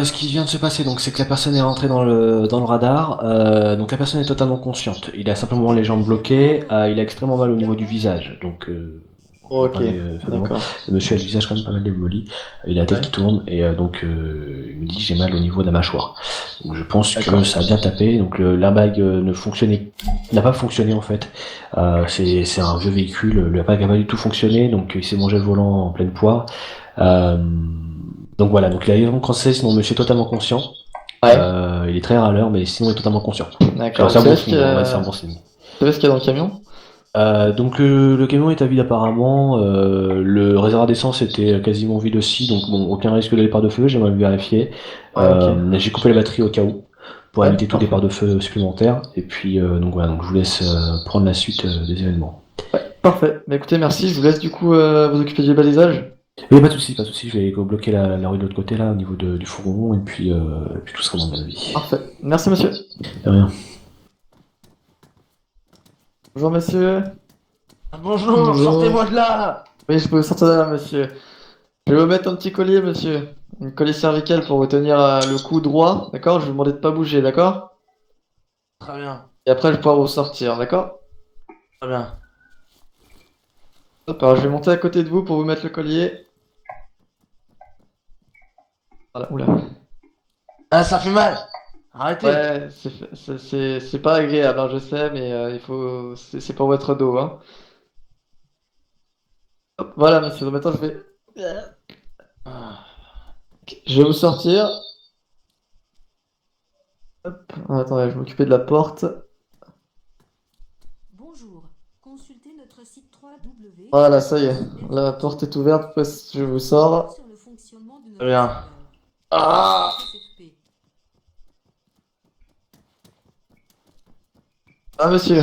Ce qui vient de se passer, donc, c'est que la personne est rentrée dans le radar. Donc la personne est totalement consciente. Il a simplement les jambes bloquées. Il a extrêmement mal au niveau du visage. Donc on va Ok, parler finalement. d'accord. Le monsieur a le visage quand même pas mal démoli. Il a la tête qui Ouais, tourne et il me dit j'ai mal au niveau de la mâchoire. Donc je pense que d'accord. ça a bien tapé. Donc l'airbag ne fonctionnait, n'a pas fonctionné en fait. C'est un vieux véhicule. L'airbag n'a pas du tout fonctionné. Donc il s'est mangé le volant en pleine poire. Euh, donc voilà, donc il a eu conseil, sinon monsieur est totalement conscient. Ouais, Il est très râleur, mais sinon il est totalement conscient. d'accord. C'est Vous un bon savez ce qu'il y signe, on va dire c'est un a... bon signe. Vous savez ce qu'il y a dans le camion? Donc le camion est à vide apparemment, le réservoir d'essence était quasiment vide aussi, donc bon, aucun risque de départ de feu, j'aimerais le vérifier. Ouais, ok. J'ai coupé la batterie au cas où, pour Ouais, éviter tout parfait. départ de feu supplémentaire, et puis donc voilà, donc je vous laisse prendre la suite des événements. Parfait. Bah écoutez, merci. Je vous laisse du coup vous occuper du balisage. Mais pas de soucis, je vais bloquer la rue de l'autre côté là, au niveau du fourgon, et puis tout sera dans ma vie. Parfait. Merci, monsieur. De rien. Bonjour, monsieur. Bonjour, Bonjour. sortez-moi de là! Oui, je peux vous sortir de là, monsieur. Je vais vous mettre un petit collier, monsieur. Un collier cervical pour vous tenir le cou droit, d'accord? Je vais vous demander de pas bouger, d'accord? Très bien, Et après, je vais pouvoir vous sortir, d'accord? très bien. Hop, alors je vais monter à côté de vous pour vous mettre le collier. Voilà, oula. Ah, ça fait mal! Arrêtez! Ouais, c'est pas agréable, hein, je sais, mais c'est pour votre dos, hein. Hop, voilà, monsieur. Donc maintenant, Ah, je vais vous sortir. Hop. Attendez, je vais m'occuper de la porte. Bonjour, consultez notre site Voilà, ça y est. La porte est ouverte, je vous sors. sur le fonctionnement de très notre bien. serveur. Ah! SFP. Ah, monsieur.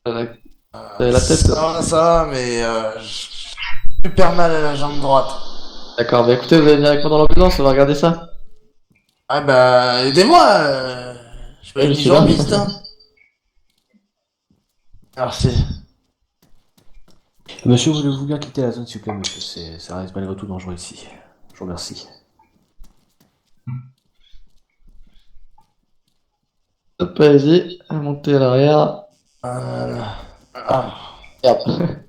Vous avez la tête. Ça va, mais j'ai super mal à la jambe droite. D'accord, bah écoutez, vous allez venir avec moi dans l'ambulance, on va regarder ça. Ah bah, aidez-moi! Je suis pas Ouais, je une suis là. jambiste, hein. Merci. Monsieur, voulez-vous bien quitter la zone s'il vous plaît, monsieur, ça reste malgré tout dangereux ici. Je vous remercie. Hop, allez-y, montez à l'arrière. Voilà. Ah. Merde.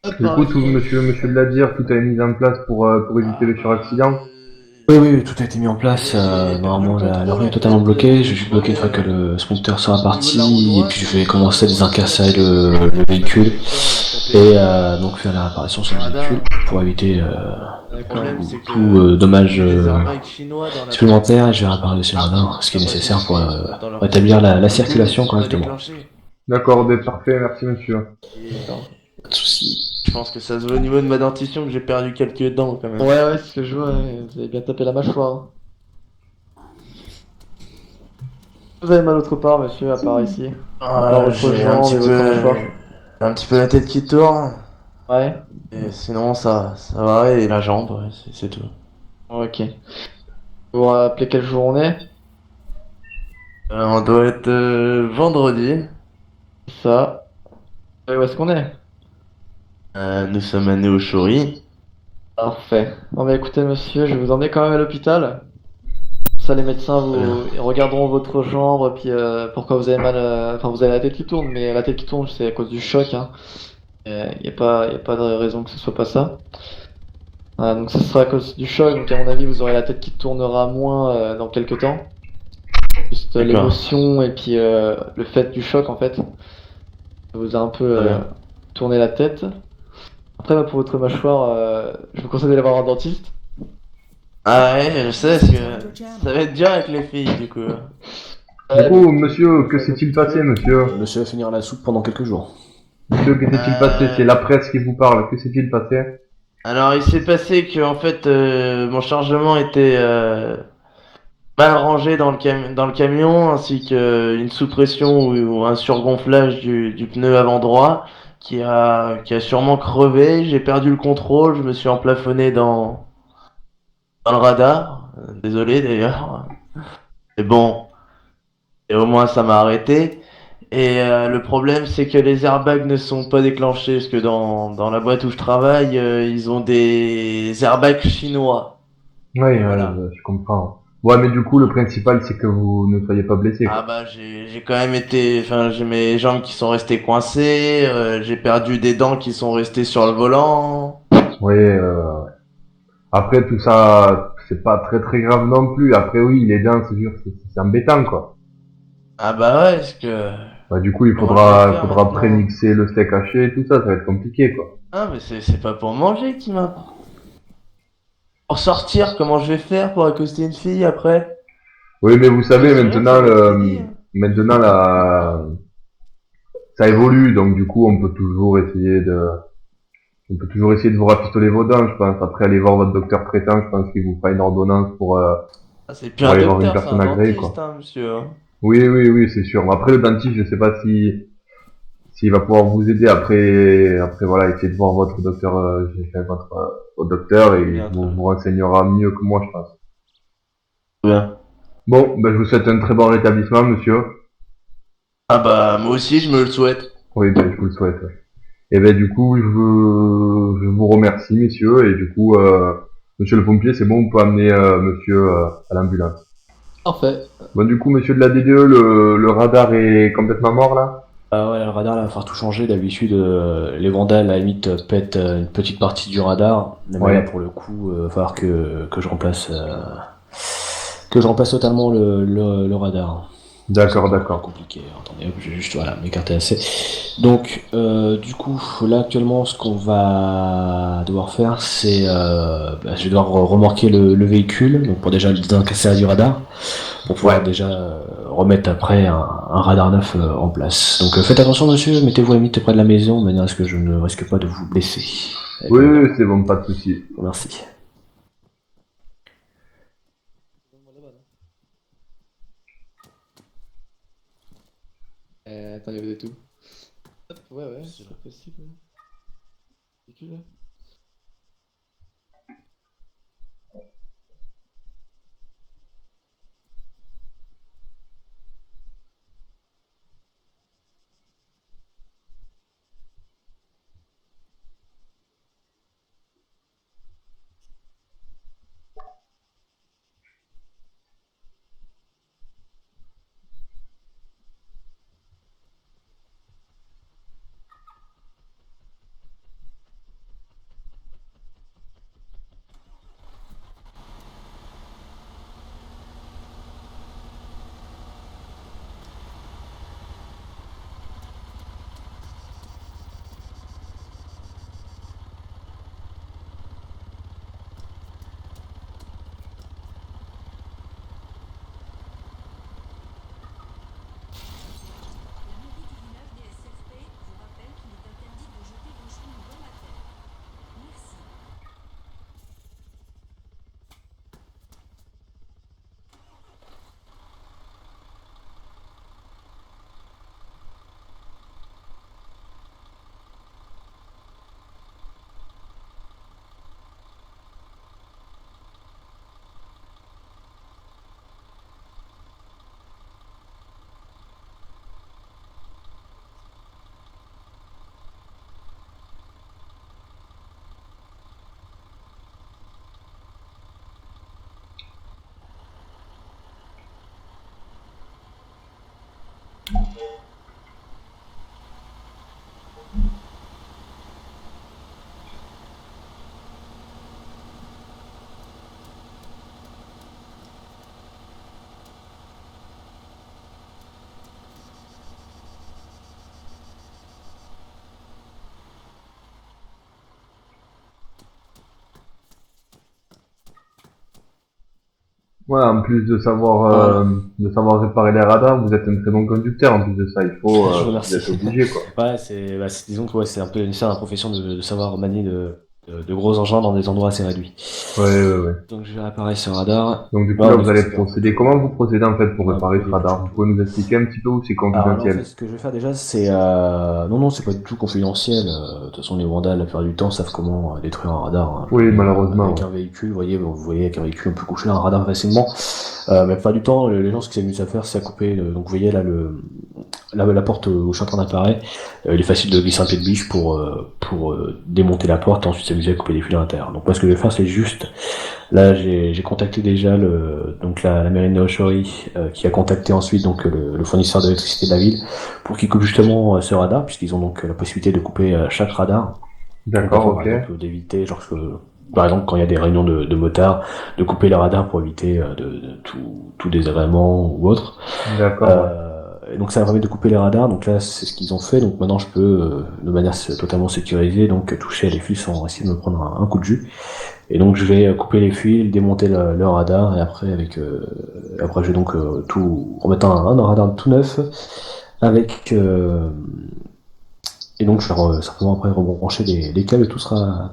Hop, par Du coup, ici. monsieur l'a dire, tout a été mis en place pour éviter le suraccident. Oui, oui, tout a été mis en place. Le Normalement, la contrôle, rue est en totalement fait, bloquée. Je vais juste je bloquer une fois remets que le sprinter sera au niveau de la roue parti. Et droite, puis, je vais commencer à désincarcérer le véhicule. Et donc, faire la réparation sur le véhicule pour éviter Le D'accord. problème, c'est que tout dommage les airbags chinois dans la supplémentaire. Et je vais réparer aussi le radar, ce qui est nécessaire pour dans leur rétablir système, la du coup, ils circulation sont pas correctement. déclenchés. D'accord, parfait, merci monsieur. Et Pas de soucis. je pense que ça se voit au niveau de ma dentition que j'ai perdu quelques dents quand même. Ouais, ouais, c'est ce que je vois, ouais. Vous avez bien tapé la mâchoire, hein. Vous avez mal autre part, monsieur, à part ici. À part votre J'ai un jambe petit et votre mâchoire. un petit peu la tête qui tourne. Ouais. Et sinon, ça va. Et la jambe, ouais, c'est tout. Ok. Vous vous rappelez quel jour on est? On doit être vendredi. Ça. Où est-ce qu'on est? Nous sommes à Néochori. Parfait. Bon bah écoutez monsieur, je vais vous emmener quand même à l'hôpital. Ça les médecins Très bien. ils regarderont votre jambe, puis pourquoi vous avez mal, enfin vous avez la tête qui tourne, mais la tête qui tourne c'est à cause du choc, hein. Y a pas de raison que ce soit pas ça. Donc ce sera à cause du choc, donc à mon avis vous aurez la tête qui tournera moins dans quelques temps. Juste D'accord. l'émotion et puis le fait du choc en fait, ça vous a un peu Très bien. tourné la tête. Après bah, pour votre mâchoire, je vous conseille d'aller voir un dentiste. Ah ouais, je sais, parce que ça va être dur avec les filles, du coup. Du coup, monsieur, que s'est-il passé, monsieur? Monsieur va finir la soupe pendant quelques jours. Monsieur, que s'est-il passé? C'est la presse qui vous parle, que s'est-il passé? Alors, il s'est passé que, en fait, mon chargement était mal rangé dans le camion, ainsi qu'une sous-pression ou un surgonflage du pneu avant droit qui a sûrement crevé. J'ai perdu le contrôle, je me suis emplafonné dans le radar. Désolé d'ailleurs. Mais bon, Et au moins ça m'a arrêté. Et le problème, c'est que les airbags ne sont pas déclenchés, parce que dans la boîte où je travaille, ils ont des airbags chinois. Ouais, Et voilà. je comprends. Ouais, mais du coup, le principal, c'est que vous ne soyez pas blessé, Ah quoi. bah j'ai quand même été, enfin j'ai mes jambes qui sont restées coincées, j'ai perdu des dents qui sont restées sur le volant. Ouais, après, tout ça, c'est pas très très grave non plus. Après, oui, les dents, c'est sûr, c'est embêtant, quoi. Ah bah ouais, parce que Bah, du coup, comment je vais faire faudra maintenant? prémixer le steak haché et tout ça, ça va être compliqué, quoi. Ah mais c'est pas pour manger qui m'a. Pour sortir, comment je vais faire pour accoster une fille après? Oui, mais vous savez, Le sourire, ça va être fini, hein. maintenant, ça évolue, donc du coup, on peut toujours essayer de vous rafistoler vos dents, je pense. Après, aller voir votre docteur traitant, je pense qu'il vous fera une ordonnance Ah, c'est plus pour un aller voir une docteur, c'est un personne agréée, dentiste, quoi. hein, monsieur, hein. Oui, c'est sûr. Après, le dentiste, je sais pas s'il va pouvoir vous aider. Après, voilà, essayez de voir votre docteur, votre docteur, Très et bien, très vous bien. renseignera mieux que moi, je pense. Très bien. Bon, ben, je vous souhaite un très bon rétablissement, monsieur. Ah bah moi aussi je me le souhaite. Oui, ben, je vous le souhaite. Ouais. Et ben, du coup, je vous remercie, messieurs, et du coup, monsieur le pompier, c'est bon, vous pouvez amener, monsieur, à l'ambulance. Parfait. Bon, du coup, monsieur de la DDE, le radar est complètement mort, là? Ouais, le radar, là, il va falloir tout changer. D'habitude, les vandales, à la limite, pètent une petite partie du radar. Mais là, Ouais. pour le coup, il va falloir que je remplace totalement le radar. C'est D'accord, encore plus d'accord. compliqué. Attendez, hop, je vais juste voilà, m'écarter assez. Donc, du coup, là actuellement, ce qu'on va devoir faire, c'est, je vais devoir remorquer le véhicule, donc pour déjà le désencasser du radar, pour pouvoir Ouais. déjà remettre après un radar neuf en place. Donc, faites attention, monsieur, mettez-vous à la limite près de la maison, de manière à ce que je ne risque pas de vous blesser. Oui, Bien oui, évidemment. c'est bon, pas de souci. Merci. Attends, il y avait tout. Hop, ouais, c'est pas possible. Ridicule, là. La mairie du village des SFP vous rappelle qu'il est interdit de jeter vos chewing-gums à terre. Merci. Ouais, en plus Voilà. de savoir réparer les radars, vous êtes un très bon conducteur. En plus de ça, Je vous vous êtes remercie. obligé, quoi. Ouais, disons que ouais, c'est un peu nécessaire dans la profession de savoir manier de gros engins dans des endroits assez réduits. Ouais. Donc je vais réparer ce radar. Donc du coup, Non, là, mais vous allez c'est pas- procéder. Comment vous procédez en fait pour on va réparer ce couper les radar? bouchons. Vous pouvez nous expliquer un petit peu ou c'est Alors là, en fait, confidentiel? ce que je vais faire déjà, c'est... Non, c'est pas du tout confidentiel. De toute façon, les vandales, la plupart du temps, savent comment détruire un radar. Hein. Oui, malheureusement. Avec Ouais. un véhicule, vous voyez, avec un véhicule, on peut coucher un radar facilement. Mais la plupart du temps, les gens, ce qu'ils s'amusent à faire, c'est à couper... donc vous voyez là, la porte où je suis en train d'apparaître. Il est facile de glisser un pied de biche pour démonter la porte et ensuite s'amuser à couper les fils à l'intérieur. Donc moi, ce que je vais faire, c'est juste... Là, j'ai contacté déjà donc la mairie de Neochori, qui a contacté ensuite donc le fournisseur d'électricité de la ville pour qu'ils coupent justement ce radar, puisqu'ils ont donc la possibilité de couper chaque radar. Donc D'accord, afin, ok. par exemple, d'éviter, par exemple, quand il y a des réunions de motards, de couper le radar pour éviter de tout désagrément ou autre. D'accord, ouais. Et donc ça va permettre de couper les radars, donc là c'est ce qu'ils ont fait, donc maintenant je peux, de manière totalement sécurisée, donc toucher les fils sans essayer de me prendre un coup de jus. Et donc je vais couper les fils, démonter le radar, et après après je vais donc tout remettre un radar tout neuf, avec et donc je vais simplement après rebrancher les câbles, et tout sera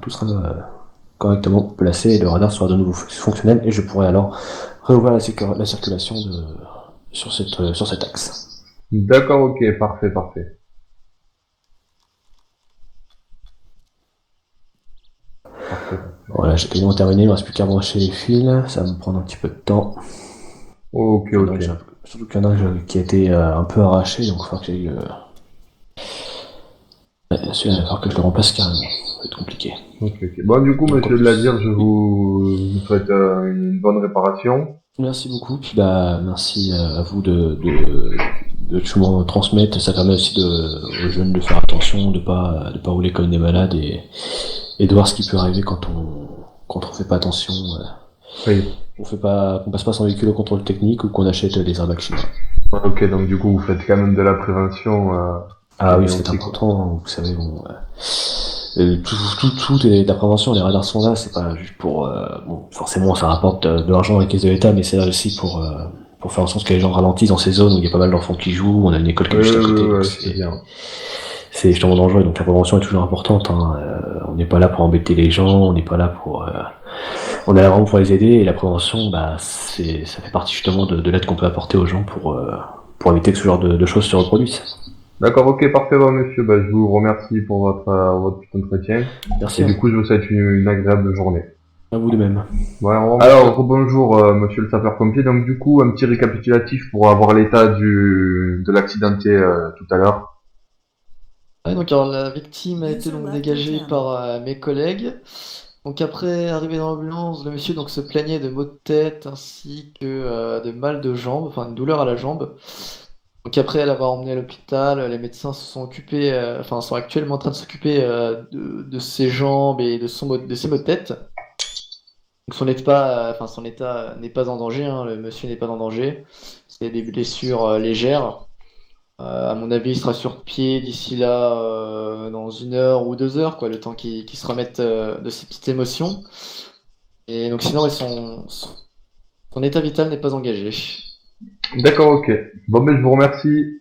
correctement placé, et le radar sera de nouveau fonctionnel, et je pourrai alors réouvrir la circulation sur cet axe. D'accord, ok, parfait, parfait. Parfait. Voilà, j'ai quasiment terminé, il me reste plus qu'à brancher les fils, ça va me prendre un petit peu de temps. Ok, Donc, ok. surtout qu'il y en a un qui a été un peu arraché, donc il va falloir que j'aille celui-là, il va falloir que je le remplace carrément, ça va être compliqué. Ok. Bon, du coup, monsieur de la dire, je vous souhaite une bonne réparation. Merci beaucoup, puis merci à vous de tout me transmettre, ça permet aussi aux jeunes de faire attention, de pas rouler comme des malades, et de voir ce qui peut arriver quand on fait pas attention. Oui. Qu'on passe pas son véhicule au contrôle technique ou qu'on achète des airbags chinois. Ok, donc du coup, vous faites quand même de la prévention. Ah oui, et c'est aussi, important, vous savez, bon, tout est de la prévention, les radars sont là, c'est pas juste pour, bon, forcément ça rapporte de l'argent dans les caisses de l'État, mais c'est là aussi pour faire en sorte que les gens ralentissent dans ces zones où il y a pas mal d'enfants qui jouent, on a une école qui est juste à côté, donc c'est bien. c'est justement dangereux, donc la prévention est toujours importante, hein. On n'est pas là pour embêter les gens, on n'est pas là on est là vraiment pour les aider, et la prévention, ça fait partie justement de l'aide qu'on peut apporter aux gens pour éviter que ce genre de choses se reproduisent. D'accord, ok, parfait, bon, monsieur. Bah, je vous remercie pour votre petit entretien. Merci Et du coup, je vous souhaite une agréable journée. à vous de même. Ouais, alors, bonjour, monsieur le sapeur-pompier. Donc, du coup, un petit récapitulatif pour avoir l'état de l'accidenté tout à l'heure. Ouais, donc alors la victime a été donc dégagée par mes collègues. Donc après, arrivé dans l'ambulance, le monsieur donc se plaignait de maux de tête ainsi que de mal de jambe, enfin une douleur à la jambe. Donc après l'avoir emmené à l'hôpital, les médecins se sont occupés, enfin sont actuellement en train de s'occuper de ses jambes et de ses maux de tête. Donc son état n'est pas en danger, hein, le monsieur n'est pas en danger. C'est des blessures légères. À mon avis, il sera sur pied d'ici là dans 1 heure ou 2 heures, quoi, le temps qu'il se remette de ses petites émotions. Et donc sinon, ouais, son état vital n'est pas engagé. D'accord, ok. Bon, ben, je vous remercie.